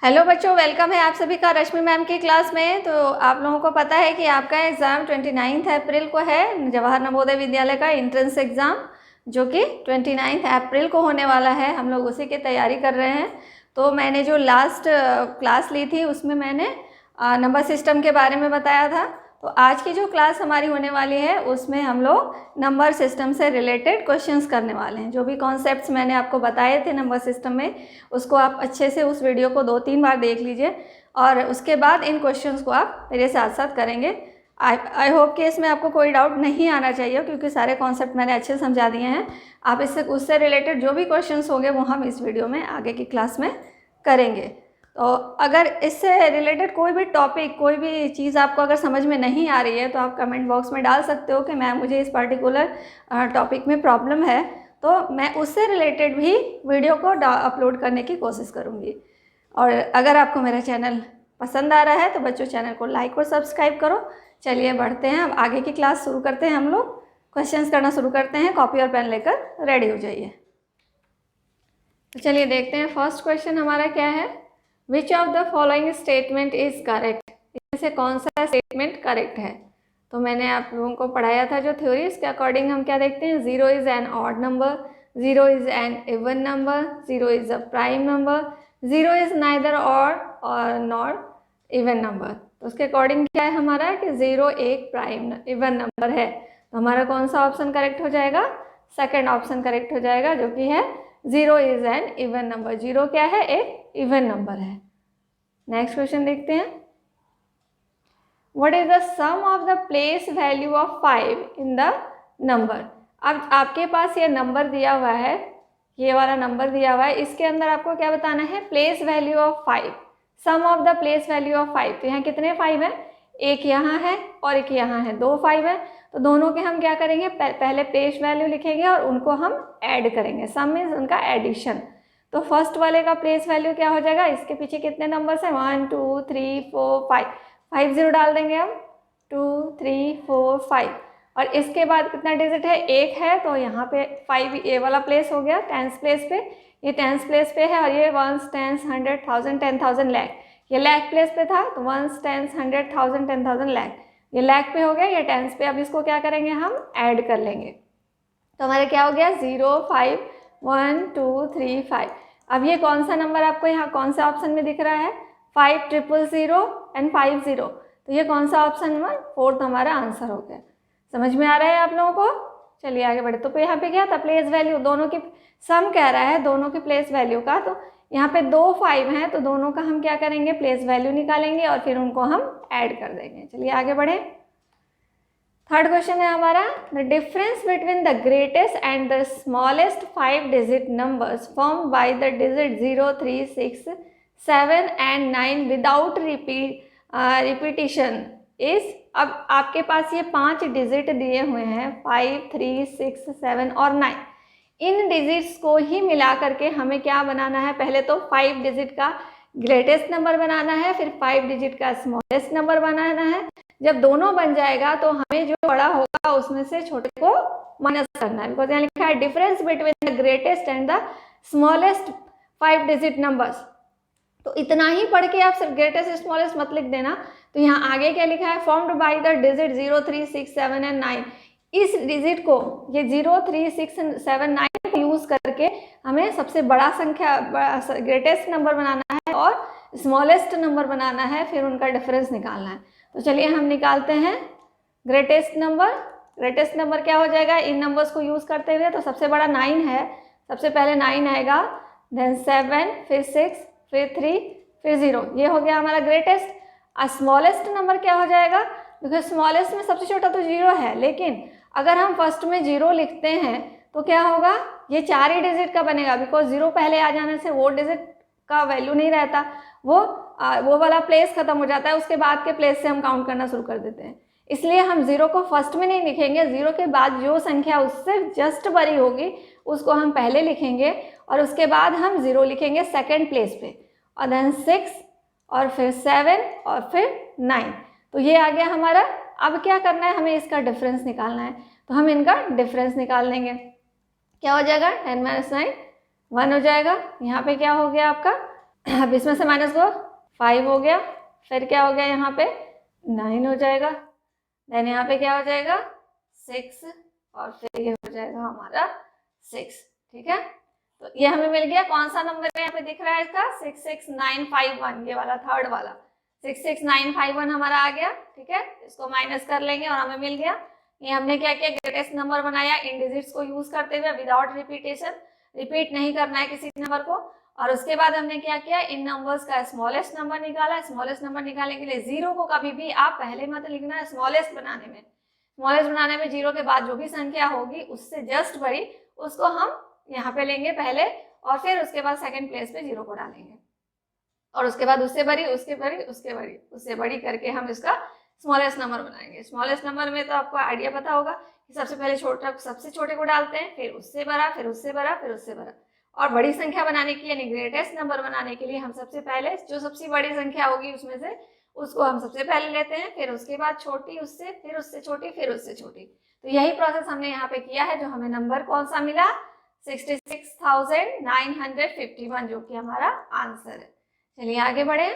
Hello बच्चों, welcome है आप सभी का रश्मि मैम की क्लास में। तो आप लोगों को पता है कि आपका एग्ज़ाम 29 अप्रैल को है, जवाहर नवोदय विद्यालय का एंट्रेंस एग्ज़ाम, जो कि 29 अप्रैल को होने वाला है। हम लोग उसी की तैयारी कर रहे हैं। तो मैंने जो लास्ट क्लास ली थी उसमें मैंने नंबर सिस्टम के बारे में बताया था। तो आज की जो क्लास हमारी होने वाली है उसमें हम लोग नंबर सिस्टम से रिलेटेड क्वेश्चंस करने वाले हैं। जो भी कॉन्सेप्ट्स मैंने आपको बताए थे नंबर सिस्टम में, उसको आप अच्छे से उस वीडियो को 2-3 बार देख लीजिए और उसके बाद इन क्वेश्चंस को आप मेरे साथ साथ करेंगे। आई होप कि इसमें आपको कोई डाउट नहीं आना चाहिए, क्योंकि सारे कॉन्सेप्ट मैंने अच्छे से समझा दिए हैं। आप इससे उससे रिलेटेड जो भी क्वेश्चंस होंगे वो हम इस वीडियो में आगे की क्लास में करेंगे। तो अगर इससे रिलेटेड कोई भी टॉपिक, कोई भी चीज़ आपको अगर समझ में नहीं आ रही है तो आप कमेंट बॉक्स में डाल सकते हो कि मैम मुझे इस पर्टिकुलर टॉपिक में प्रॉब्लम है, तो मैं उससे रिलेटेड भी वीडियो को अपलोड करने की कोशिश करूँगी। और अगर आपको मेरा चैनल पसंद आ रहा है तो बच्चों चैनल को लाइक और सब्सक्राइब करो। चलिए बढ़ते हैं, अब आगे की क्लास शुरू करते हैं। हम लोग क्वेश्चंस करना शुरू करते हैं। कॉपी और पेन लेकर रेडी हो जाइए। तो चलिए देखते हैं फर्स्ट क्वेश्चन हमारा क्या है। विच of the following statement is correct? इसमें से कौन सा स्टेटमेंट करेक्ट है? तो मैंने आप लोगों को पढ़ाया था जो थ्योरी, इसके अकॉर्डिंग हम क्या देखते हैं। 0 is an odd number, 0 is an even number, 0 is a prime number, 0 is neither odd और नॉट इवन नंबर। तो उसके अकॉर्डिंग क्या है हमारा कि 0 एक प्राइम इवन नंबर है। तो हमारा कौन सा ऑप्शन करेक्ट हो जाएगा? सेकेंड ऑप्शन करेक्ट हो जाएगा, जो कि है 0 इज एन इवन नंबर। 0 क्या है? एक इवन नंबर है। नेक्स्ट क्वेश्चन देखते हैं। What is the sum of the place value of 5 in the number? अब आपके पास ये नंबर दिया हुआ है, ये वाला नंबर दिया हुआ है, इसके अंदर आपको क्या बताना है? Place value of 5, sum of the place value of 5। तो यहाँ कितने 5 हैं? एक यहाँ है और एक यहाँ है, 2 5 है। तो दोनों के हम क्या करेंगे? पहले प्लेस वैल्यू लिखेंगे और उनको हम ऐड करेंगे। सम मीन्स उनका एडिशन। तो फर्स्ट वाले का प्लेस वैल्यू क्या हो जाएगा? इसके पीछे कितने नंबर्स हैं? 1 2 3 4 5, 5 0 डाल देंगे हम। 2 3 4 5। और इसके बाद कितना डिजिट है? एक है, तो यहाँ पे 5 ये वाला प्लेस हो गया टेंस प्लेस पे, ये टेंस प्लेस पे है। और ये वंस, टेंस, 100, 1000, 10,000, लाख, ये लाख प्लेस पे था। तो वंस, टेंस, 100, 1000, 10,000, लाख, ये लाख पे हो गया, ये टेंस पे। अब इसको क्या करेंगे? हम ऐड कर लेंगे। तो हमारे क्या हो गया? 0 5 1 2 3 5। अब ये कौन सा नंबर आपको यहाँ कौन सा ऑप्शन में दिख रहा है? 5 000 एंड 5 0। तो ये कौन सा ऑप्शन नंबर? फोर्थ हमारा आंसर हो गया। समझ में आ रहा है आप लोगों को? चलिए आगे बढ़े। तो यहाँ पे क्या था? प्लेस वैल्यू, दोनों की सम कह रहा है, दोनों की प्लेस वैल्यू का। तो यहाँ पे 2 5 हैं, तो दोनों का हम क्या करेंगे? प्लेस वैल्यू निकालेंगे और फिर उनको हम ऐड कर देंगे। चलिए आगे बढ़े। थर्ड क्वेश्चन है हमारा, the difference between the greatest and the smallest 5 digit numbers form by the digit 0 3 6 7 and 9 without repetition is. अब आपके पास ये 5 डिजिट दिए हुए हैं, 5 3 6 7 और 9। इन डिजिट्स को ही मिला करके हमें क्या बनाना है? पहले तो 5 डिजिट का ग्रेटेस्ट नंबर बनाना है, फिर 5 डिजिट का स्मॉलेस्ट नंबर बनाना है। जब दोनों बन जाएगा तो हमें जो बड़ा होगा उसमें से छोटे को माइनस करना है। बिकॉज यहाँ लिखा है difference between the greatest and the smallest 5 digit numbers. तो इतना ही पढ़ के आप सिर्फ ग्रेटेस्ट स्मॉलेस्ट मत लिख देना। तो यहाँ आगे क्या लिखा है? Formed by the digit 0 3 6 7 and 9। इस डिजिट को, ये 0 3 6 7 9 को यूज करके हमें सबसे बड़ा संख्या, ग्रेटेस्ट नंबर बनाना है और स्मॉलेस्ट नंबर बनाना है, फिर उनका डिफरेंस निकालना है। तो चलिए हम निकालते हैं ग्रेटेस्ट नंबर। ग्रेटेस्ट नंबर क्या हो जाएगा इन नंबर्स को यूज करते हुए? तो सबसे बड़ा 9 है, सबसे पहले 9 आएगा, देन 7, फिर 6, फिर 3, फिर 0। ये हो गया हमारा ग्रेटेस्ट। स्मॉलेस्ट नंबर क्या हो जाएगा? क्योंकि स्मॉलेस्ट में सबसे छोटा तो 0 है, लेकिन अगर हम फर्स्ट में 0 लिखते हैं तो क्या होगा? ये 4 ही डिजिट का बनेगा, बिकॉज 0 पहले आ जाने से वो डिजिट का वैल्यू नहीं रहता, वो वाला प्लेस खत्म हो जाता है, उसके बाद के प्लेस से हम काउंट करना शुरू कर देते हैं। इसलिए हम 0 को फर्स्ट में नहीं लिखेंगे, 0 के बाद जो संख्या उससे जस्ट बड़ी होगी उसको हम पहले लिखेंगे और उसके बाद हम 0 लिखेंगे सेकेंड प्लेस पे, और देन 6 और फिर 7 और फिर 9। तो ये आ गया हमारा। अब क्या करना है? हमें इसका डिफरेंस निकालना है। तो हम इनका डिफरेंस निकाल लेंगे। क्या हो जाएगा? 10 - 9 1 हो जाएगा। यहाँ पे क्या हो गया आपका? अब इसमें से माइनस को 5 हो गया, फिर क्या हो गया यहाँ पे 9 हो जाएगा, देन यहाँ पे क्या हो जाएगा 6 और फिर ये हो जाएगा हमारा 6। ठीक है, तो ये हमें मिल गया। कौन सा नंबर है यहाँ पे दिख रहा है इसका 66951, ये वाला थर्ड वाला 66951 हमारा आ गया। ठीक है, इसको माइनस कर लेंगे और हमें मिल गया। ये हमने क्या किया, ग्रेटेस्ट नंबर बनाया इन डिजिट्स को यूज करते हुए विदाउट रिपीटेशन, रिपीट नहीं करना है किसी नंबर को। और उसके बाद हमने क्या किया, इन नंबर्स का स्मॉलेस्ट नंबर निकाला। स्मॉलेस्ट नंबर निकालने के लिए जीरो को कभी भी आप पहले मत लिखना है स्मॉलेस्ट बनाने में। स्मॉलेस्ट बनाने में जीरो के बाद जो भी संख्या होगी उससे जस्ट बड़ी, उसको हम यहाँ पे लेंगे पहले और फिर उसके बाद सेकंड प्लेस पे जीरो को डालेंगे और उसके बाद उससे बड़ी, उसके बड़ी, उसके बड़ी, उससे बड़ी करके हम इसका स्मॉलेस्ट नंबर बनाएंगे। स्मॉलेस्ट नंबर में तो आपको आइडिया पता होगा कि सबसे पहले छोटा, सबसे छोटे को डालते हैं, फिर उससे बड़ा, फिर उससे बड़ा, फिर उससे बड़ा। और बड़ी संख्या बनाने के लिए यानी ग्रेटेस्ट नंबर बनाने के लिए हम सबसे पहले जो सबसे बड़ी संख्या होगी उसमें से उसको हम सबसे पहले लेते हैं, फिर उसके बाद छोटी, उससे, फिर उससे छोटी, फिर उससे छोटी। तो यही प्रोसेस हमने यहाँ पे किया है। जो हमें नंबर कौन सा मिला 66,951, जो कि हमारा आंसर है। चलिए आगे बढ़े।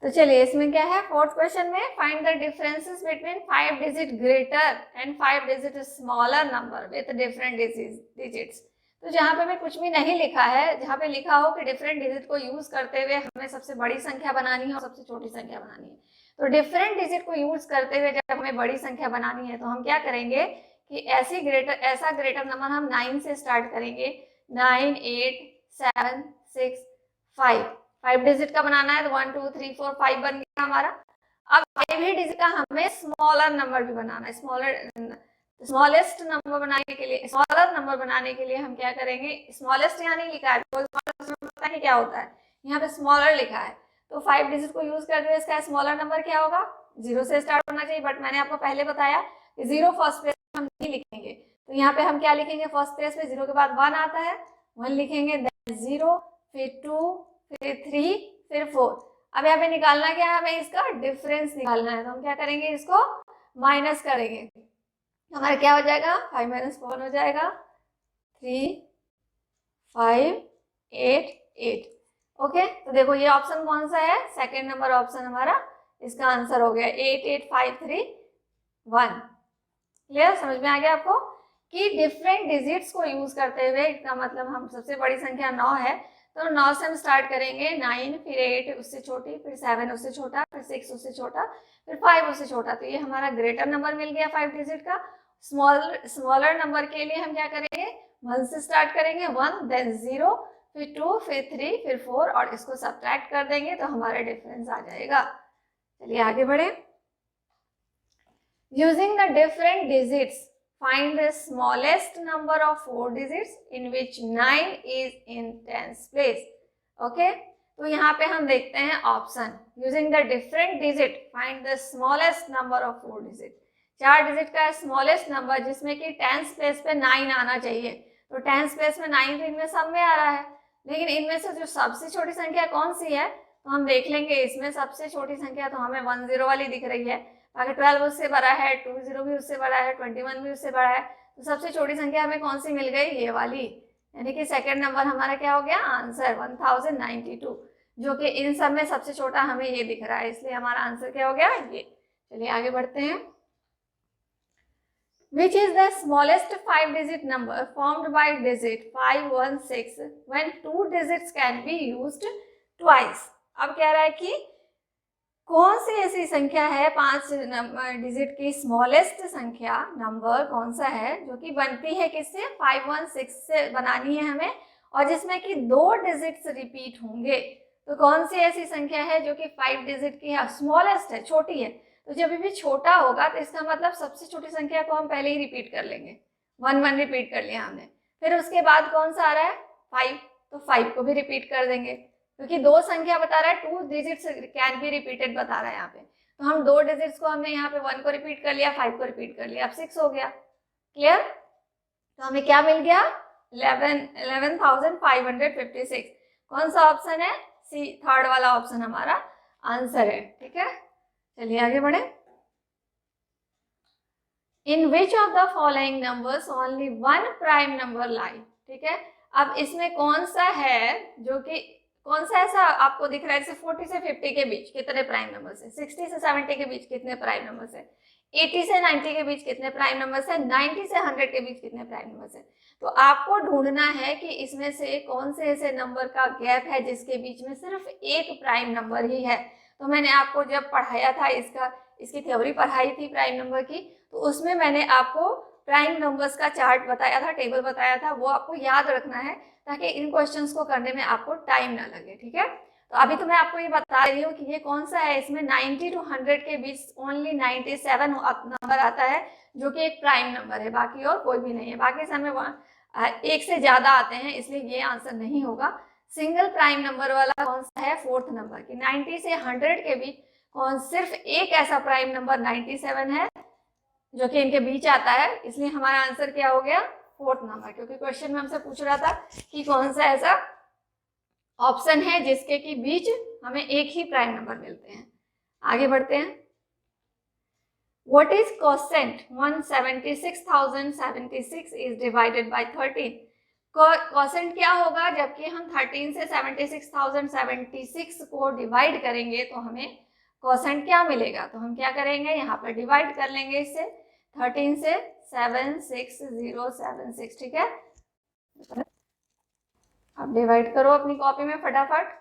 तो चलिए इसमें क्या है, फोर्थ क्वेश्चन में find the differences between 5 digit greater and 5 digit smaller number with different digits. तो जहाँ पे भी कुछ भी नहीं लिखा है, जहाँ पे लिखा हो कि डिफरेंट डिजिट को यूज करते हुए हमें सबसे बड़ी संख्या बनानी है और सबसे छोटी संख्या बनानी है, तो डिफरेंट डिजिट को यूज करते हुए जब हमें बड़ी संख्या बनानी है तो हम क्या करेंगे कि ऐसा ग्रेटर नंबर हम 9 से स्टार्ट करेंगे। 9, 8, 7, 6, 5, 5 डिजिट का बनाना है तो 1, 2, 3, 4, 5 बन गया हमारा। अब 5 ही डिजिट का हमें स्मॉलर नंबर भी बनाना है। स्मॉलेस्ट नंबर बनाने के लिए, स्मॉलर नंबर बनाने के लिए हम क्या करेंगे, स्मॉलेस्ट यहाँ नहीं लिखा है, पता नहीं क्या होता है, यहाँ पे स्मॉलर लिखा है। तो 5 डिजिट को यूज करते हुए इसका स्मॉलर नंबर क्या होगा, 0 से स्टार्ट होना चाहिए, बट मैंने आपको पहले बताया कि 0 फर्स्ट प्लेस हम नहीं लिखेंगे। तो यहाँ पे हम क्या लिखेंगे, फर्स्ट प्लेस पे 0 के बाद 1 आता है, 1 लिखेंगे, देन 0, फिर 2, फिर 3, फिर 4। अब यहाँ पे निकालना क्या है, हमें इसका डिफरेंस निकालना है। तो हम क्या करेंगे, इसको माइनस करेंगे, हमारा क्या हो जाएगा 5 - 4 हो जाएगा 3, 5, 8, 8। ओके, तो देखो ये ऑप्शन कौन सा है, सेकेंड नंबर ऑप्शन हमारा इसका आंसर हो गया 8, 8, 5, 3, 1। क्लियर, समझ में आ गया आपको कि डिफरेंट डिजिट्स को यूज करते हुए, इसका मतलब हम सबसे बड़ी संख्या 9 है तो 9 से हम स्टार्ट करेंगे, 9, फिर 8 उससे छोटी, फिर 7 उससे छोटा, फिर 6 उससे छोटा, फिर 5 उससे छोटा। तो ये हमारा ग्रेटर नंबर मिल गया 5 डिजिट का। स्मॉलर नंबर के लिए हम क्या करेंगे, 1 से स्टार्ट करेंगे, 1, देन 0, फिर 2, फिर 3, फिर 4 और इसको सब्ट्रैक्ट कर देंगे तो हमारा डिफरेंस आ जाएगा। चलिए आगे बढ़े। Using the different digits, find the smallest number of 4 digits in which 9 is in tens place. Okay? तो यहाँ पे हम देखते हैं option, using the different digit find the smallest number of 4 digit. 4 digit का स्मॉलेस्ट नंबर जिसमें कि tens place पे 9 आना चाहिए। तो टेंस प्लेस में 9 तो इनमें सब में आ रहा है, लेकिन इनमें से जो सबसे छोटी संख्या कौन सी है, तो हम देख लेंगे इसमें सबसे छोटी संख्या तो हमें 10 वाली दिख रही है, बाकी 12 उससे बड़ा है, 20 भी उससे बड़ा है, 21 भी उससे बड़ा है। तो सबसे छोटी संख्या हमें कौन सी मिल गई, ये वाली, यानी कि सेकंड नंबर हमारा क्या हो गया, आंसर 1092, जो कि इन सब में सबसे छोटा हमें ये दिख रहा है, इसलिए हमारा आंसर क्या हो गया ये। चलिए आगे बढ़ते हैं। Which is the smallest 5 digit number formed by digit 516 when 2 digits can be used twice? अब कह रहा है कि कौन सी ऐसी संख्या है 5 डिजिट की स्मॉलेस्ट संख्या नंबर कौन सा है जो कि बनती है किससे, 516 से बनानी है हमें, और जिसमें कि 2 डिजिट्स रिपीट होंगे। तो कौन सी ऐसी संख्या है जो कि 5 डिजिट की है, स्मॉलेस्ट है, छोटी है। तो जब भी छोटा होगा तो इसका मतलब सबसे छोटी संख्या को हम पहले ही रिपीट कर लेंगे, 1 1 रिपीट कर लिया हमने, फिर उसके बाद कौन सा आ रहा है 5, तो 5 को भी रिपीट कर देंगे, क्योंकि 2 संख्या बता रहा है, 2 डिजिट्स कैन बी रिपीटेड बता रहा है यहाँ पे। तो हम 2 डिजिट्स को हमने यहाँ पे 1 को रिपीट कर लिया, 5 को रिपीट कर लिया, अब 6 हो गया। क्लियर, तो हमें क्या मिल गया 11,556। कौन सा ऑप्शन है, सी, थर्ड वाला ऑप्शन हमारा आंसर है। ठीक है, चलिए आगे बढ़े। In which of the following numbers only 1 prime number lie. ठीक है, अब इसमें कौन सा है जो कि कौन सा ऐसा आपको दिख रहा है जैसे 40 से 50 के बीच कितने प्राइम नंबर्स है, 60 से 70 के बीच कितने प्राइम नंबर्स है, 80 से 90 के बीच कितने प्राइम नंबर्स है, 90 से 100 के बीच कितने प्राइम नंबर्स है। तो आपको ढूंढना है कि इसमें से कौन से ऐसे नंबर का गैप है जिसके बीच में सिर्फ एक प्राइम नंबर ही है। तो मैंने आपको जब पढ़ाया था इसकी थ्योरी पढ़ाई थी प्राइम नंबर की, तो उसमें मैंने आपको प्राइम नंबर्स का चार्ट बताया था, टेबल बताया था, वो आपको याद रखना है ताकि इन क्वेश्चंस को करने में आपको टाइम ना लगे। ठीक है, तो अभी तो मैं आपको ये बता रही हूँ कि ये कौन सा है, इसमें 90 to 100 के बीच ओनली 97 नंबर आता है जो कि एक प्राइम नंबर है, बाकी और कोई भी नहीं है। बाकी समय एक से ज्यादा आते हैं, इसलिए ये आंसर नहीं होगा। सिंगल प्राइम नंबर वाला कौन सा है, फोर्थ नंबर की 90 से 100 के बीच कौन सिर्फ एक ऐसा प्राइम नंबर 97 है जो कि इनके बीच आता है, इसलिए हमारा आंसर क्या हो गया, फोर्थ नंबर। क्योंकि क्वेश्चन में हमसे पूछ रहा था कि कौन सा ऐसा ऑप्शन है जिसके की बीच हमें एक ही प्राइम नंबर मिलते हैं। आगे बढ़ते हैं। What is quotient 176,076 is divided by 13? Quotient क्या होगा, जबकि हम 13 से 76,076 को डिवाइड करेंगे तो हमें क्वोशेंट क्या मिलेगा। तो हम क्या करेंगे, यहाँ पर डिवाइड कर लेंगे इससे 13 से 76076। ठीक है, अब डिवाइड करो अपनी कॉपी में फटाफट।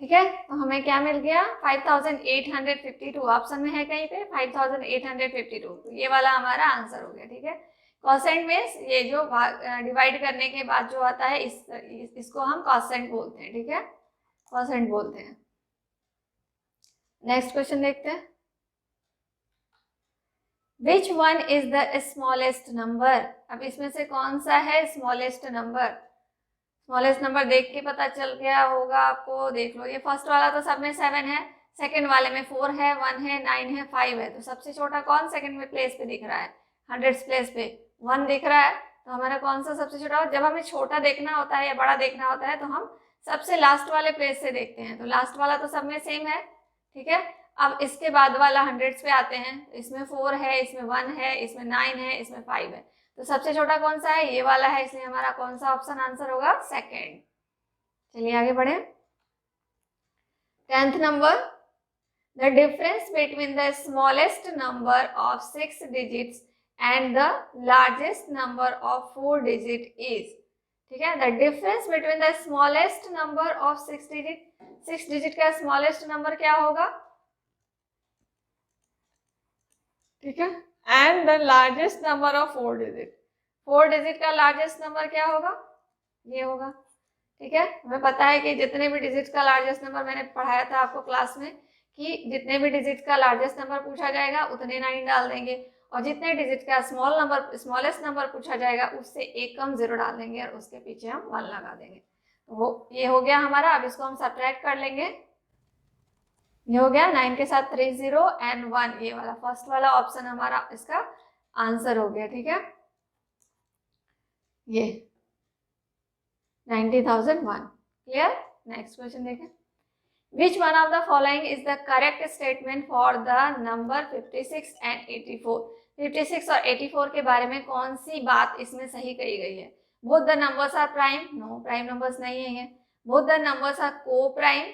ठीक है, तो हमें क्या मिल गया, 5852 ऑप्शन में है कहीं पे 5852, तो ये वाला हमारा आंसर हो गया। ठीक है, क्वोशेंट में ये जो डिवाइड करने के बाद जो आता है इसको हम क्वोशेंट बोलते हैं। ठीक है, क्वोशेंट बोलते हैं। नेक्स्ट क्वेश्चन देखते हैं। Which one is the smallest number. अब इसमें से कौन सा है स्मॉलेस्ट नंबर। स्मॉलेस्ट नंबर देख के पता चल गया होगा आपको, देख लो। ये फर्स्ट वाला तो सब में 7 है, सेकंड वाले में 4 है, 1 है, 9 है, 5 है। तो सबसे छोटा कौन सेकंड में प्लेस पे दिख रहा है, 100 प्लेस पे 1 दिख रहा है। तो हमारा कौन सा सबसे छोटा, जब हमें छोटा देखना होता है या बड़ा देखना होता है तो हम सबसे लास्ट वाले प्लेस से देखते हैं। तो लास्ट वाला तो सब में सेम है। ठीक है, अब इसके बाद वाला 100 पे आते हैं। इसमें 4 है, इसमें 1 है, इसमें 9 है, इसमें 5 है। तो सबसे छोटा कौन सा है, ये वाला है, इसलिए हमारा कौन सा ऑप्शन आंसर होगा, सेकंड। चलिए आगे बढ़े। 10th number, the difference between the smallest number of 6 digits and the largest number of 4 digit is. ठीक है, the difference between the smallest number of 6 digit, 6 digit का स्मॉलेस्ट नंबर क्या होगा। ठीक है, and the largest number of 4 digit, 4 digit का largest number क्या होगा, ये होगा। ठीक है, हमें पता है कि जितने भी डिजिट का लार्जेस्ट नंबर, मैंने पढ़ाया था आपको क्लास में कि जितने भी डिजिट का लार्जेस्ट नंबर पूछा जाएगा उतने 9 डाल देंगे, और जितने डिजिट का स्मॉलेस्ट नंबर पूछा जाएगा उससे एक कम 0 डाल देंगे और उसके पीछे हम 1 लगा देंगे। तो वो ये हो गया हमारा। अब इसको हम सब्ट्रैक्ट कर लेंगे। ये हो गया 9 के साथ 3 0 एंड 1, ये वाला फर्स्ट वाला ऑप्शन हमारा इसका आंसर हो गया। ठीक है, ये 90,001। क्लियर। नेक्स्ट क्वेश्चन देखें। Which one of the following is the correct statement for the number 56 and 84। 56 और 84 के बारे में कौन सी बात इसमें सही कही गई है। Both the numbers are prime, no prime numbers नहीं है ये। Both the numbers are coprime,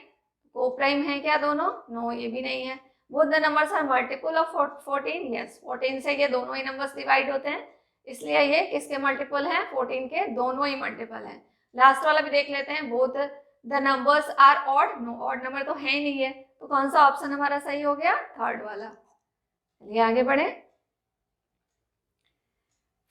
coprime है क्या दोनों, नो ये भी नहीं है। Both the numbers are multiple of 14, yes 14 से ये दोनों ही नंबर्स डिवाइड होते हैं, इसलिए ये किसके मल्टीपल हैं, 14 के दोनों ही मल्टीपल हैं। लास्ट वाला भी देख लेते हैं। Both the numbers are odd, no odd number तो है ही नहीं है, तो कौन सा ऑप्शन हमारा सही हो गया, थर्ड वाला। चलिए आगे बढ़े।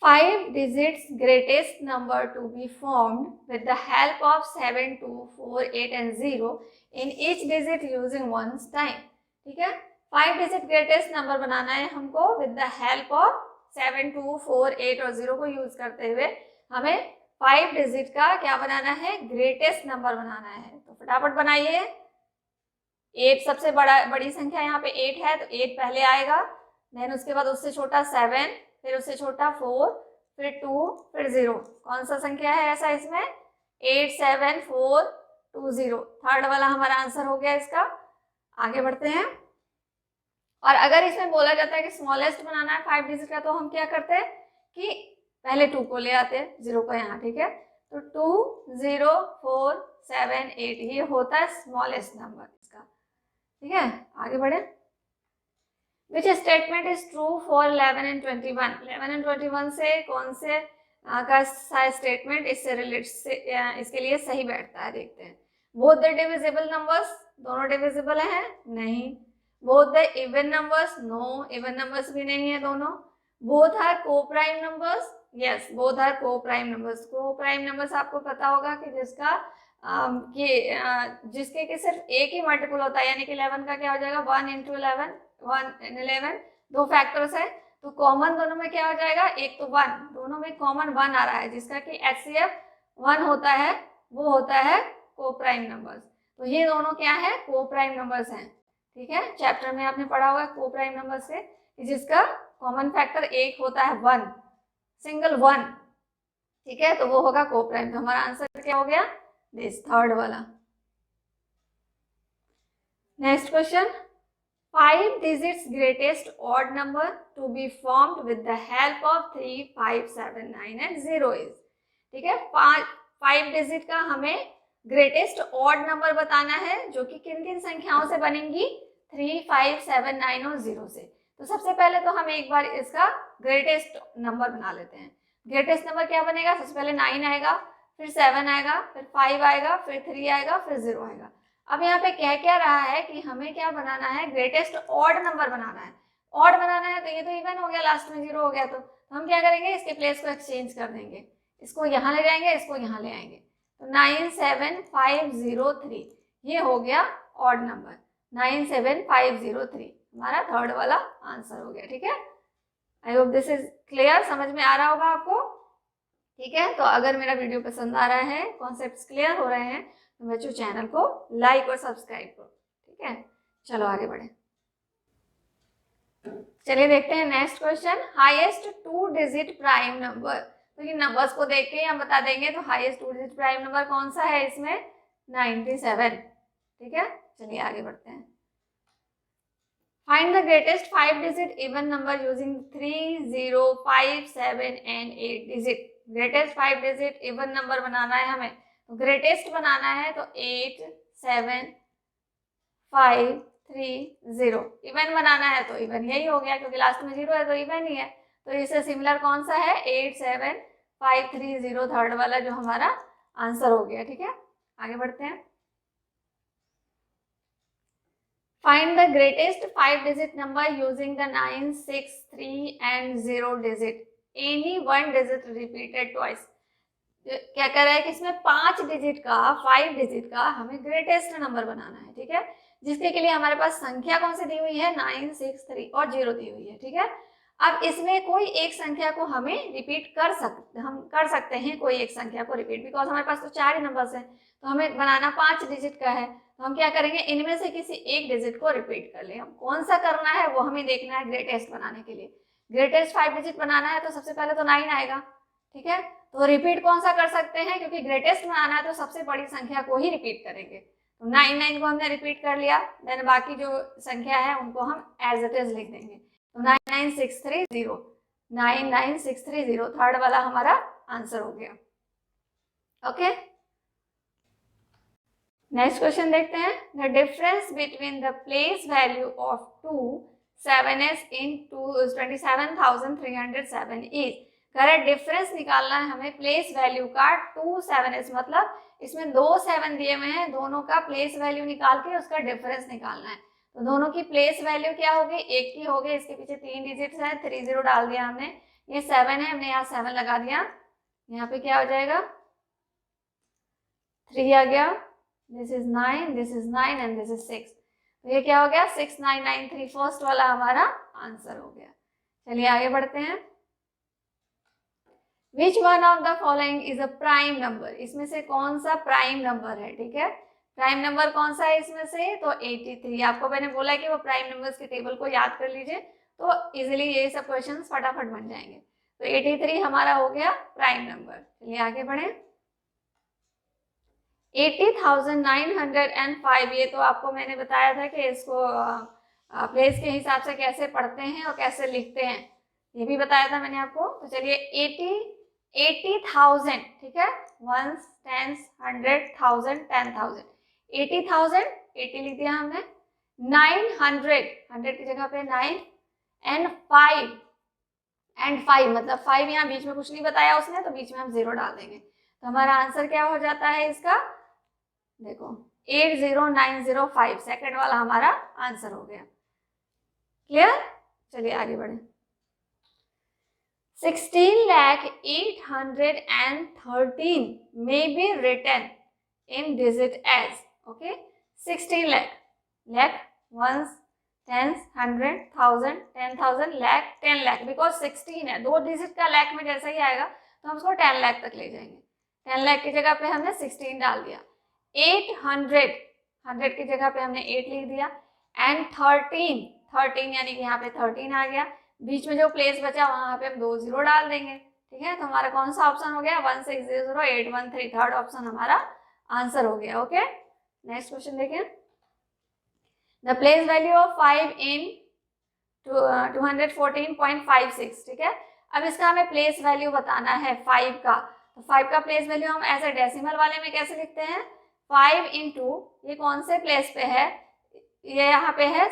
5 digits greatest number to be formed with the help of 7, 2, 4, 8 and 0 in each digit using one's time। ठीक है, 5 digit greatest number बनाना है हमको with the help of 7, 2, 4, 8 और 0 को यूज करते हुए हमें 5 डिजिट का क्या बनाना है, ग्रेटेस्ट नंबर बनाना है। तो फटाफट बनाइए। 8 सबसे बड़ी संख्या यहाँ पे 8 है, तो 8 पहले आएगा, देन उसके बाद उससे छोटा 7, फिर उससे छोटा 4, फिर 2, फिर 0। कौन सा संख्या है ऐसा इसमें, 8, 7, 4, 2, 0। थर्ड वाला हमारा आंसर हो गया इसका। आगे बढ़ते हैं। और अगर इसमें बोला जाता है कि स्मॉलेस्ट बनाना है 5 डिजिट का, तो हम क्या करते हैं कि पहले 2 को ले आते हैं, 0 को यहाँ, ठीक है। तो 2 0 4 7 8 ये होता है स्मॉलेस्ट नंबर इसका, ठीक है। आगे बढ़े। Which statement is true for 11 and 21? 11 and 21 से कौन से का स्टेटमेंट इससे रिलेटेड से इसके लिए सही बैठता है, देखते हैं। बोथ द डिविजिबल नंबर्स, दोनों डिविजिबल हैं? नहीं। Both the even numbers, no, even numbers भी नहीं है दोनों। Both are coprime numbers, yes, both are coprime numbers. Coprime numbers आपको पता होगा कि जिसके कि सिर्फ एक ही मल्टीपल होता है, यानी कि 11 का क्या हो जाएगा 1 × 11, 1 × 11 दो फैक्टर्स है, तो कॉमन दोनों में क्या हो जाएगा, एक तो 1, दोनों में कॉमन 1 आ रहा है, जिसका कि HCF 1 होता है, वो होता है को प्राइम नंबर्स। तो ये दोनों क्या है, को प्राइम नंबर्स हैं, ठीक है। चैप्टर में आपने पढ़ा होगा को प्राइम नंबर से, जिसका कॉमन फैक्टर एक होता है 1, सिंगल 1, ठीक है, तो वो होगा को प्राइम। तो हमारा आंसर क्या हो गया, दिस थर्ड वाला। Next question, 5 digits greatest odd number to be formed with the help of 3, 5, 7, 9 and 0 is, ठीक है। 5 डिजिट का हमें ग्रेटेस्ट ऑड नंबर बताना है, जो कि किन किन संख्याओं से बनेंगी, 3, 5, 7, 9 और 0 से। तो सबसे पहले तो हम एक बार इसका ग्रेटेस्ट नंबर बना लेते हैं। ग्रेटेस्ट नंबर क्या बनेगा, सबसे पहले 9 आएगा, फिर 7 आएगा, फिर 5 आएगा, फिर 3 आएगा, फिर 0 आएगा। अब यहाँ पे कह क्या रहा है कि हमें क्या बनाना है, ग्रेटेस्ट ऑड नंबर बनाना है। ऑड बनाना है तो ये तो इवन हो गया, लास्ट में 0 हो गया, तो हम क्या करेंगे, इसके प्लेस को एक्सचेंज कर देंगे, इसको यहाँ ले जाएंगे, इसको यहाँ ले आएंगे। तो 9 7 5 0 3 ये हो गया ऑड नंबर, 9 7 5 0 3 हमारा थर्ड वाला आंसर हो गया, ठीक है। I hope this is clear, समझ में आ रहा होगा आपको, ठीक है। तो अगर मेरा वीडियो पसंद आ रहा है, कॉन्सेप्ट्स क्लियर हो रहे हैं, तो बच्चों चैनल को लाइक और सब्सक्राइब करो, ठीक है। चलो आगे बढ़े, चलिए देखते हैं next question, highest 2 digit prime number. तो ये नंबर्स को देख के हम बता देंगे, तो हाईएस्ट 2 डिजिट प्राइम नंबर कौन सा है इसमें, 97, ठीक है। चलिए आगे बढ़ते हैं। Find the greatest 5 digit even number using 3, 0, 5, 7 and 8 digit. Greatest 5 digit even number बनाना है हमें, तो ग्रेटेस्ट बनाना है तो 8 7 5 3 0। इवन बनाना है तो इवन यही हो गया, क्योंकि लास्ट में 0 है तो इवन ही है। तो इससे सिमिलर कौन सा है, 8 7 5 3 0 थर्ड वाला जो हमारा आंसर हो गया, ठीक है। आगे बढ़ते हैं। Find the greatest 5 digit number using the 9 6 3 and 0 digit, any 1 digit repeated twice. क्या कर रहा है कि इसमें 5 डिजिट का, 5 डिजिट का हमें ग्रेटेस्ट नंबर बनाना है, ठीक है, जिसके के लिए हमारे पास संख्या कौन सी दी हुई है, 9 6 3 और 0 दी हुई है, ठीक है। अब इसमें कोई एक संख्या को हमें रिपीट हम कर सकते हैं कोई एक संख्या को रिपीट, बिकॉज हमारे पास तो 4 ही नंबर्स हैं, तो हमें बनाना 5 डिजिट का है। तो हम क्या करेंगे, इनमें से किसी एक डिजिट को रिपीट कर ले। हम कौन सा करना है वो हमें देखना है ग्रेटेस्ट बनाने के लिए। ग्रेटेस्ट 5 डिजिट बनाना है तो सबसे पहले तो 9 आएगा, ठीक है। तो रिपीट कौन सा कर सकते हैं, क्योंकि ग्रेटेस्ट बनाना है तो सबसे बड़ी संख्या को ही रिपीट करेंगे। तो 9 को हमने रिपीट कर लिया, देन बाकी जो संख्या है उनको हम एज इट इज लिख देंगे। तो 99630 99630 थर्ड वाला हमारा आंसर हो गया, ओके। नेक्स्ट क्वेश्चन देखते हैं, the difference between the place value of 2 7s in 27,307 is. Correct difference निकालना है हमें प्लेस वैल्यू का 2 7s, मतलब इसमें 2 7 दिए हुए हैं, दोनों का प्लेस वैल्यू निकाल के उसका डिफरेंस निकालना है। तो दोनों की प्लेस वैल्यू क्या होगी, एक की होगी, इसके पीछे 3 डिजिट्स है, 3 0 डाल दिया हमने, ये 7 है, हमने यहाँ 7 लगा दिया, यहाँ पे क्या हो जाएगा 3 आ गया, this is 9 and this is 6, तो ये क्या हो गया 6993 फर्स्ट वाला हमारा आंसर हो गया। चलिए आगे बढ़ते हैं। Which one of the following is a prime number? इसमें से कौन सा प्राइम नंबर है, ठीक है। प्राइम नंबर कौन सा है इसमें से, तो 83। आपको मैंने बोला कि वो प्राइम नंबर्स के टेबल को याद कर लीजिए, तो इजीली ये सब क्वेश्चंस फटाफट बन जाएंगे। तो 83 हमारा हो गया प्राइम नंबर। चलिए आगे बढ़े। 80,905, ये तो आपको मैंने बताया था कि इसको प्लेस के हिसाब से कैसे पढ़ते हैं और कैसे लिखते हैं, ये भी बताया था मैंने आपको। तो चलिए 80 80,000, ठीक है, 1, 10, 100, 1000, 10,000, 80,000, 80 लिख दिया हमने। 900, 100 की जगह पे 9, एंड 5 मतलब 5 यहाँ बीच में कुछ नहीं बताया उसने, तो बीच में हम 0 डाल देंगे। तो हमारा आंसर क्या हो जाता है इसका, देखो 80905, सेकंड वाला हमारा आंसर हो गया। क्लियर? चलिए आगे बढ़े। 16,813 may be written in digit as, okay, 16 lakh 1, 10, 100, 1000, 10,000, lakh, 10 lakh, because 16 है, 2 डिजिट का lakh में जैसा ही आएगा तो हम उसको 10 lakh तक ले जाएंगे। 10 lakh की जगह पे हमने 16 डाल दिया। 800, 100 की जगह पे हमने 8 लिख दिया, एंड 13 यानी कि यहाँ पे 13 आ गया, बीच में जो प्लेस बचा वहां पे हम 2 0 डाल देंगे। ठीक है, तो हमारा कौन सा ऑप्शन हो गया, 160813, थर्ड ऑप्शन हमारा आंसर हो गया। ओके, नेक्स्ट क्वेश्चन देखें। द प्लेस वैल्यू ऑफ 5 इन 214.56, ठीक है। अब इसका हमें प्लेस वैल्यू बताना है 5 का, तो 5 का प्लेस वैल्यू हम ऐसे डेसिमल वाले में कैसे लिखते हैं, 5 इंटू, ये कौन से प्लेस पे है, ये यहाँ पे है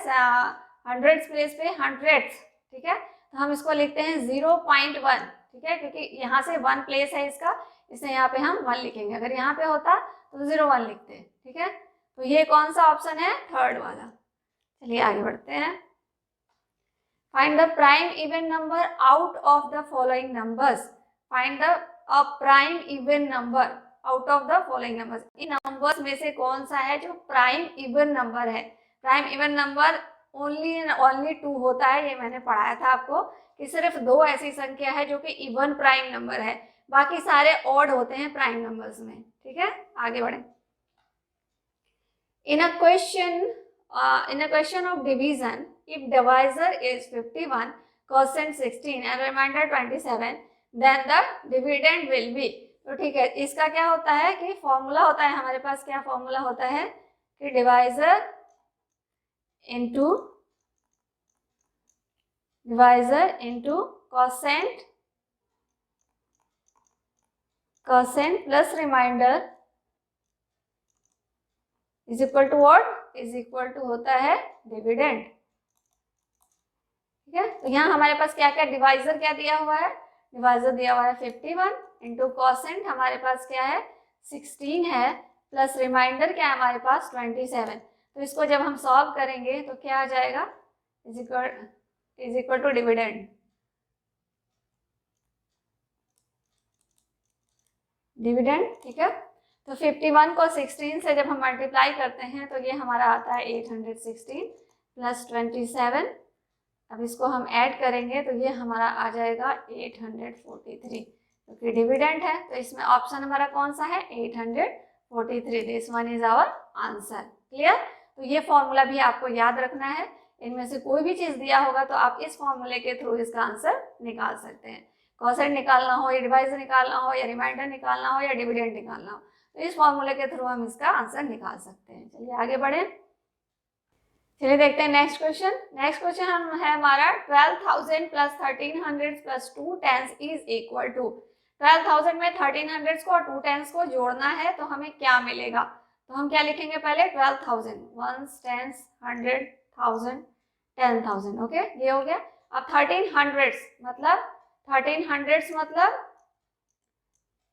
हंड्रेड्स प्लेस पे, हंड्रेड्स, ठीक है, तो हम इसको लिखते हैं 0.1, ठीक है, क्योंकि यहाँ से 1 प्लेस है इसका, इसलिए यहाँ पे हम 1 लिखेंगे। अगर यहाँ पे होता तो 0.1 लिखते हैं। ठीक है, तो ये कौन सा ऑप्शन है, थर्ड वाला। चलिए आगे बढ़ते हैं। Find the prime even number out of the following numbers. Find the prime even number out of the following numbers. In numbers में से कौन सा है जो प्राइम इवन नंबर है। प्राइम इवन नंबर ओनली 2 होता है, ये मैंने पढ़ाया था आपको कि सिर्फ 2 ऐसी संख्या है जो कि इवन प्राइम नंबर है, बाकी सारे ऑड होते हैं प्राइम नंबर्स में। ठीक है, आगे बढ़े। In a question of division, if divisor is 51, quotient 16 and remainder 27, then the dividend will be। तो ठीक है, इसका क्या होता है कि फॉर्मूला होता है हमारे पास, क्या फॉर्मूला होता है कि divisor into quotient plus remainder is equal to what, is equal to होता है डिविडेंड। ठीक है, तो यहाँ हमारे पास क्या क्या डिवाइजर क्या दिया हुआ है, डिवाइजर दिया हुआ है 51 इंटू क्वोशेंट हमारे पास क्या है 16 है, प्लस रिमाइंडर क्या है हमारे पास 27। तो इसको जब हम सॉल्व करेंगे तो क्या आ जाएगा, इज इक्वल टू डिविडेंड। ठीक है, तो 51 को 16 से जब हम मल्टीप्लाई करते हैं तो ये हमारा आता है 816 प्लस 27। अब इसको हम ऐड करेंगे तो ये हमारा आ जाएगा 843, क्योंकि डिविडेंड है तो इसमें ऑप्शन हमारा कौन सा है 843। This one is our answer. Clear? तो ये फॉर्मूला भी आपको याद रखना है, इनमें से कोई भी चीज दिया होगा तो आप इस फॉर्मूले के थ्रू इसका आंसर निकाल सकते हैं। क्वोशेंट निकालना हो या डिवाइजर निकालना हो या रिमाइंडर निकालना हो या डिविडेंड निकालना हो, तो इस फॉर्मूले के थ्रू हम इसका आंसर निकाल सकते हैं। चलिए आगे बढ़े, चलिए देखते हैं नेक्स्ट क्वेश्चन। नेक्स्ट क्वेश्चन हम है हमारा 12,000 plus 1300 plus 2 10s is equal to. 12,000 में 1300 को और 2 10s को जोड़ना है तो हमें क्या मिलेगा, तो हम क्या लिखेंगे पहले 12,000 1s 10s 100 1000 10,000। ओके, ये हो गया। अब 1300 मतलब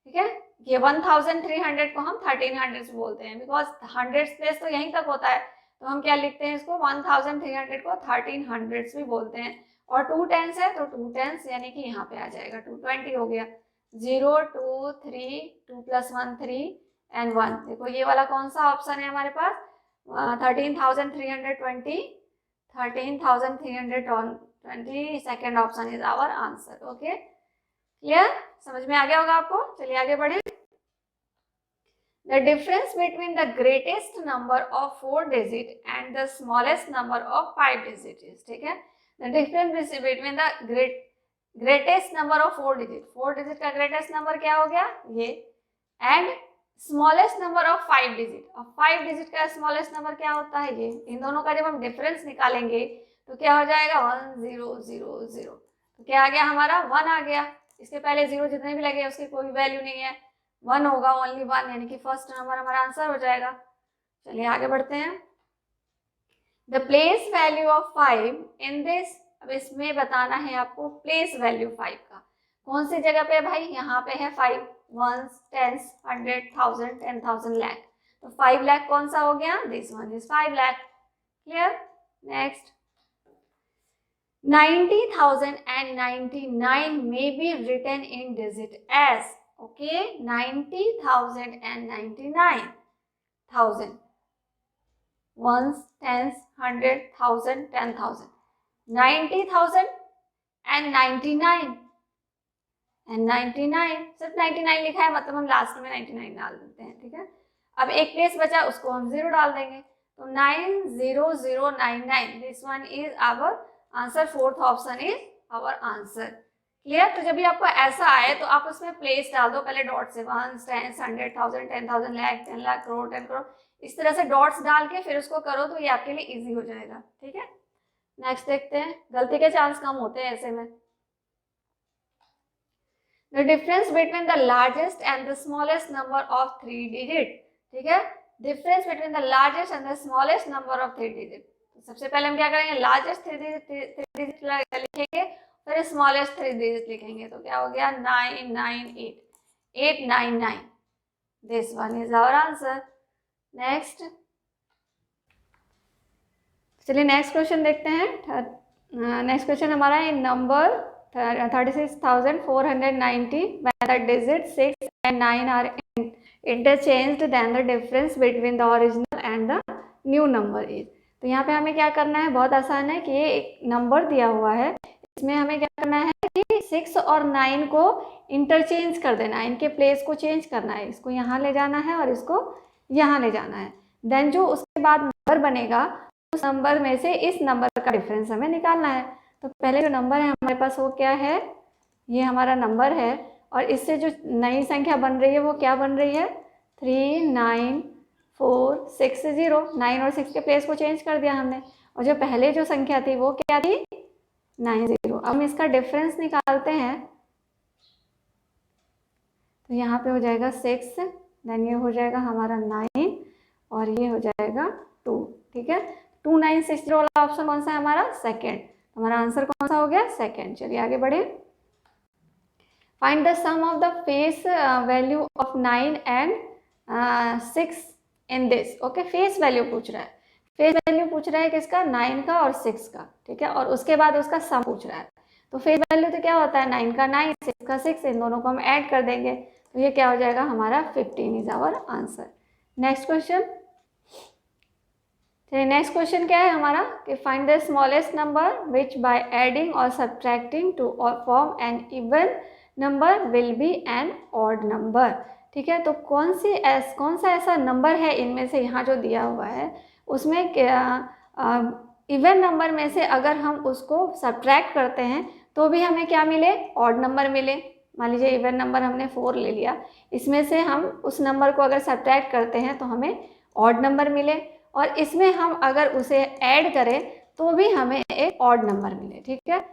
ठीक है, ये 1300 को हम 1300 बोलते हैं, बिकॉज 100 प्लेस तो यहीं तक होता है, तो हम क्या लिखते हैं इसको 1300 को 1300 भी बोलते हैं। और 2 10s है तो 2 10s यानी कि यहाँ पे आ जाएगा 220 हो गया। 0 2 3 2 प्लस 1 3 एंड 1। देखो ये वाला कौन सा ऑप्शन है हमारे पास 13,320 second option is our answer. Okay, clear? समझ में आ गया होगा आपको। चलिए आगे बढ़े। The difference between the greatest number of 4 digit and the smallest number of 5 digit is, ठीक है, the difference between the greatest number of 4 digit, 4 digit का greatest number क्या हो गया ये, and smallest number of 5 digit, और 5 digit का smallest number क्या होता है ये। इन दोनों का जब हम डिफरेंस निकालेंगे तो क्या हो जाएगा 1 0 0 0, तो क्या आ गया हमारा 1 आ गया। इसके पहले 0 जितने भी लगे उसकी कोई वैल्यू नहीं है, 1 होगा, ओनली 1, यानी कि फर्स्ट नंबर हमारा आंसर हो जाएगा। चलिए आगे बढ़ते हैं। The place value of 5 in this, अब इसमें बताना है आपको प्लेस वैल्यू 5 का कौन सी जगह पे है भाई, यहाँ पे है 5, 1s, 10s, 100, 1000, 10,000, लाख। तो 5 लाख कौन सा हो गया, this one is 5 lakh. Clear. Next, 90,099 may be written in digit as, okay, 90,099,000, ones, tens, 100, 1000, 10,000, 90,000 and 99 सिर्फ 99 लिखा है, मतलब हम लास्ट में 99 डाल देते हैं, ठीक है। अब एक प्लेस बचा, उसको हम 0 डाल देंगे, तो 90099, this one is our answer, fourth option is our answer. Clear. तो जब भी आपको ऐसा आए तो आप उसमें प्लेस डाल दो पहले डॉट से, 1, 10, 100, 1000, 10,000, लाख, 10 लाख, करोड़, 10 करोड़, इस तरह से डॉट्स डाल के फिर उसको करो तो ये आपके लिए इजी हो जाएगा, ठीक है। नेक्स्ट देखते हैं, गलती के चांस कम होते हैं ऐसे में। The difference between the largest and the smallest number of 3 digit, ठीक है, difference between the largest and the smallest number of 3 digit. सबसे पहले हम क्या करेंगे, लार्जेस्ट 3 डिजिट लिखेंगे, फिर स्मॉलेस्ट 3 डिजिट लिखेंगे, तो क्या हो गया 998, 899, this one is our answer. Next, चलिए नेक्स्ट क्वेश्चन देखते हैं। नेक्स्ट क्वेश्चन हमारा है, number 36,490 when the digits 6 and 9 are interchanged, then the difference between the original and the new number is। तो यहाँ पे हमें क्या करना है, बहुत आसान है कि ये एक नंबर दिया हुआ है, इसमें हमें क्या करना है कि 6 और 9 को इंटरचेंज कर देना है, इनके प्लेस को चेंज करना है, इसको यहाँ ले जाना है और इसको यहाँ ले जाना है। देन जो उसके बाद नंबर बनेगा उस नंबर में से इस नंबर का डिफरेंस हमें निकालना है। तो पहले जो नंबर है हमारे पास वो क्या है, ये हमारा नंबर है, और इससे जो नई संख्या बन रही है वो क्या बन रही है, 39460। 9 और 6 के प्लेस को चेंज कर दिया हमने, और जो पहले जो संख्या थी वो क्या थी, 90। अब हम इसका डिफरेंस निकालते हैं, तो यहाँ पे हो जाएगा 6, देन ये हो जाएगा हमारा 9 और ये हो जाएगा 2, ठीक है। 2960 वाला ऑप्शन कौन सा है हमारा, सेकेंड। हमारा आंसर कौन सा हो गया, सेकेंड। चलिए आगे बढ़े। Find the sum of the face value of 9 and 6 in this. Okay, face value पूछ रहा है, फेस वैल्यू पूछ रहा है किसका, 9 का और 6 का, ठीक है, और उसके बाद उसका सम पूछ रहा है। तो फेस वैल्यू तो क्या होता है, 9 का 9, 6 का 6, इन दोनों को हम ऐड कर देंगे, तो ये क्या हो जाएगा हमारा 15 is our answer. Next question, चलिए नेक्स्ट क्वेश्चन क्या है हमारा कि find the smallest number which by adding और subtracting to form an even number will be an odd number, ठीक है। तो कौन सा ऐसा नंबर है इनमें से, यहाँ जो दिया हुआ है उसमें इवन नंबर में से अगर हम उसको सब्ट्रैक्ट करते हैं तो भी हमें क्या मिले, ऑड नंबर मिले। मान लीजिए इवन नंबर हमने 4 ले लिया, इसमें से हम उस नंबर को अगर सब्ट्रैक्ट करते हैं तो हमें ऑड नंबर मिले, और इसमें हम अगर उसे ऐड करें तो भी हमें एक ऑड नंबर मिले, ठीक है।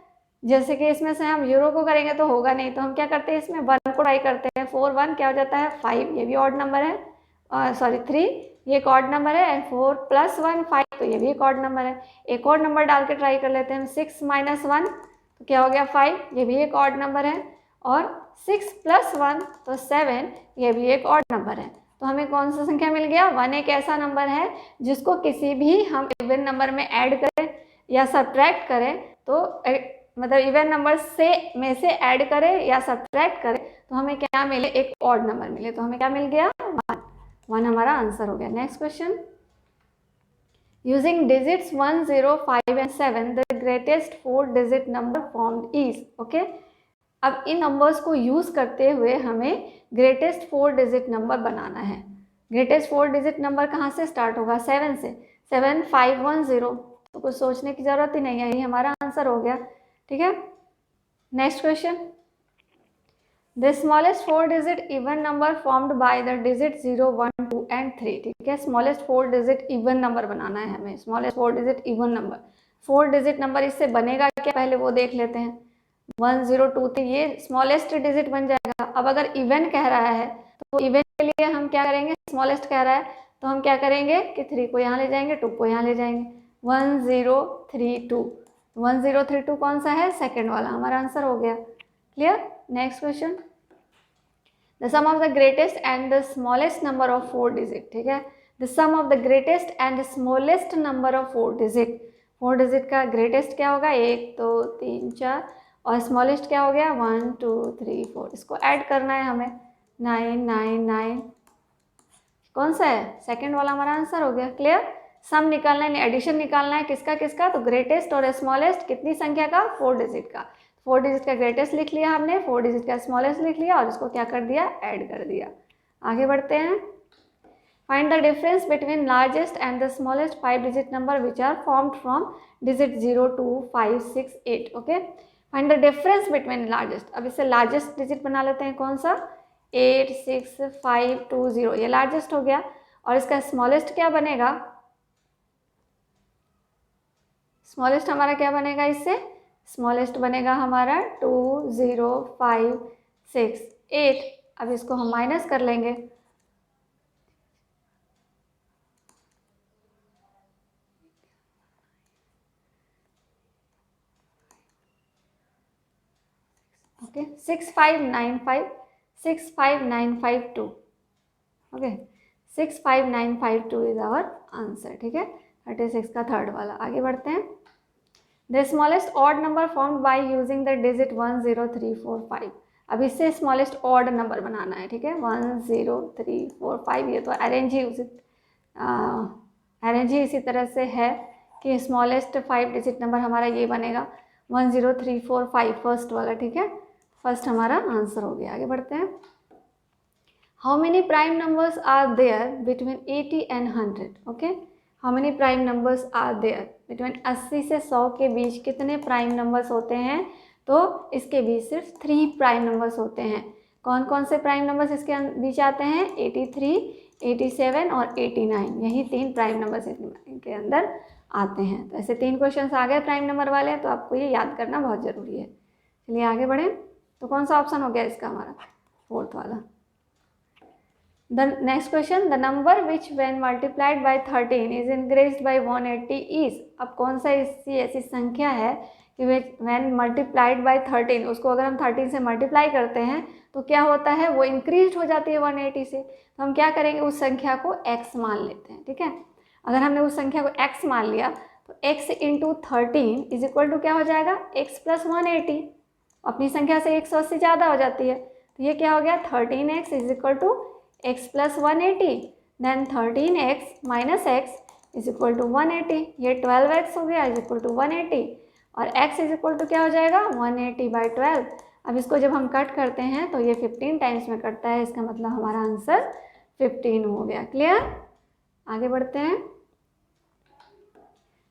जैसे कि इसमें से हम 0 को करेंगे तो होगा नहीं, तो हम क्या करते हैं, इसमें 1 को ट्राई करते हैं, 4 1 क्या हो जाता है 5, ये भी ऑड नंबर है, सॉरी 3 ये एक ऑड नंबर है, एंड 4 + 1 5, तो ये भी एक ऑड नंबर है। एक और नंबर डाल के ट्राई कर लेते हैं हम, 6 - 1 तो क्या हो गया 5, ये भी एक ऑड नंबर है, और 6 + 1 तो 7, ये भी एक ऑड नंबर है। तो हमें कौन सा संख्या मिल गया, 1 एक ऐसा नंबर है जिसको किसी भी हम इवन नंबर में ऐड करें या सब्ट्रैक्ट करें, तो मतलब इवन नंबर में से ऐड करें या सब्ट्रैक्ट करें तो हमें क्या मिले, एक ऑड नंबर मिले, तो हमें क्या मिल गया 1 हमारा आंसर हो गया। Next question, using digits 1 0 5 and 7 the greatest 4 digit number formed is. Okay, अब इन नंबर्स को यूज़ करते हुए हमें ग्रेटेस्ट 4 डिजिट नंबर बनाना है। ग्रेटेस्ट 4 डिजिट नंबर कहाँ से स्टार्ट होगा, 7 से, 7 5 1 0, तो कुछ सोचने की ज़रूरत ही नहीं है, यही हमारा आंसर हो गया, ठीक है। Next question, the smallest 4 digit even number formed by the digit 0 1 2 and 3, ठीक है। स्मॉलेस्ट 4 डिजिट इवन नंबर बनाना है हमें, smallest 4 digit even number, 4 digit number इससे बनेगा क्या, पहले वो देख लेते हैं। 1023 ये स्मॉलेस्ट डिजिट बन जाएगा। अब अगर इवन कह रहा है तो इवन के लिए हम क्या करेंगे, स्मॉलेस्ट कह रहा है तो हम क्या करेंगे कि 3 को यहाँ ले जाएंगे, 2 को यहाँ ले जाएंगे। 1032, 1032 कौन सा है, सेकंड वाला, हमारा आंसर हो गया। Clear. Next question, the sum of the greatest and the smallest number of 4 digit. ठीक है, the sum of the greatest and smallest number of 4 digit. 4 digit का ग्रेटेस्ट क्या होगा, 1 2 3 4, और स्मॉलेस्ट क्या हो गया, 1 2 3 4। इसको ऐड करना है हमें, 999, कौन सा है, सेकंड वाला हमारा आंसर हो गया। क्लियर। सम निकालना है, एडिशन निकालना है, किसका किसका, तो ग्रेटेस्ट और स्मॉलेस्ट, कितनी संख्या का, 4 डिजिट का। 4 डिजिट का ग्रेटेस्ट लिख लिया हमने, 4 डिजिट का स्मॉलेस्ट लिख लिया, और इसको क्या कर दिया, ऐड कर दिया। आगे बढ़ते हैं। Find the difference between largest and the smallest 5 digit number which are formed from digit 0 2 5 6 8। Okay, find the difference between largest. अब इससे लार्जेस्ट डिजिट बना लेते हैं, कौन सा, 8 6 5 2 0, ये लार्जेस्ट हो गया। और इसका स्मॉलेस्ट क्या बनेगा, स्मॉलेस्ट हमारा क्या बनेगा, इससे स्मॉलेस्ट बनेगा हमारा 2 0 5 6 8। अब इसको हम माइनस कर लेंगे, okay, 65952। Okay, 65952 is our answer. ठीक है, 36 का थर्ड वाला। आगे बढ़ते हैं। The smallest odd number formed by using the digit 1 0 3 4 5। अब इससे स्मॉलेस्ट ऑड नंबर बनाना है। ठीक है, 1 0 3 4 5, ये तो अरेंज ही इसी तरह से है कि स्मॉलेस्ट 5 डिजिट नंबर हमारा ये बनेगा 1 0 3 4 5, फर्स्ट वाला। ठीक है, फर्स्ट हमारा आंसर हो गया। आगे बढ़ते हैं। How many prime numbers are there between 80 and 100। Okay, how many prime numbers are there between 80 से 100 के बीच कितने प्राइम नंबर्स होते हैं, तो इसके बीच सिर्फ 3 प्राइम नंबर्स होते हैं। कौन कौन से प्राइम नंबर्स इसके बीच आते हैं, 83 87 और 89, यही 3 प्राइम नंबर्स इनके अंदर आते हैं। तो ऐसे 3 क्वेश्चन आ गए प्राइम नंबर वाले, तो आपको ये याद करना बहुत ज़रूरी है। चलिए आगे बढ़ें। तो कौन सा ऑप्शन हो गया इसका हमारा, फोर्थ वाला। The next question, the number which when multiplied by 13 is increased by 180 is. अब कौन सा ऐसी संख्या है कि व्हेन मल्टीप्लाइड बाय 13, उसको अगर हम 13 से मल्टीप्लाई करते हैं तो क्या होता है, वो इंक्रीज हो जाती है 180 से। तो हम क्या करेंगे, उस संख्या को x मान लेते हैं। ठीक है, अगर हमने उस संख्या को x मान लिया तो x into 13 is equal to क्या हो जाएगा, x प्लस 180। अपनी संख्या से 180 ज़्यादा हो जाती है, तो ये क्या हो गया, 13x is equal to x plus 180। Then 13x minus x is equal to 180, ये 12x हो गया इज इक्वल टू 180, और x इज इक्वल टू क्या हो जाएगा, 180 बाई 12। अब इसको जब हम कट करते हैं तो ये 15 टाइम्स में कटता है, इसका मतलब हमारा आंसर 15 हो गया। क्लियर। आगे बढ़ते हैं।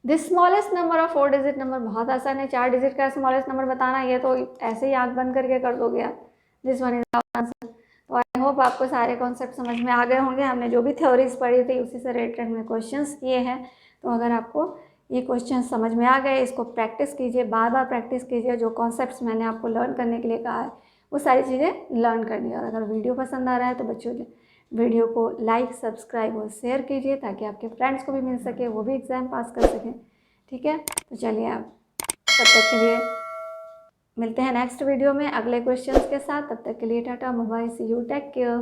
This smallest number of 4 digit number, बहुत आसान है, 4 डिजिट का स्मॉलेस्ट नंबर बताना, ये तो ऐसे ही आंख बंद करके कर दोगे आप। This one is answer. तो आई होप आपको सारे कॉन्सेप्ट समझ में आ गए होंगे। हमने जो भी थ्योरीज पढ़ी थी उसी से रिलेटेड हमने क्वेश्चंस किए हैं। तो अगर आपको ये क्वेश्चन समझ में आ गए, इसको प्रैक्टिस कीजिए, बार बार प्रैक्टिस कीजिए। जो कॉन्सेप्ट्स मैंने आपको लर्न करने के लिए कहा है वो सारी चीज़ें लर्न करनी है। और अगर वीडियो पसंद आ रहा है तो बच्चों वीडियो को लाइक, सब्सक्राइब और शेयर कीजिए, ताकि आपके फ्रेंड्स को भी मिल सके, वो भी एग्ज़ाम पास कर सकें। ठीक है, तो चलिए आप तब तक के लिए मिलते हैं नेक्स्ट वीडियो में अगले क्वेश्चंस के साथ। तब तक के लिए tata, bye, see you, take care.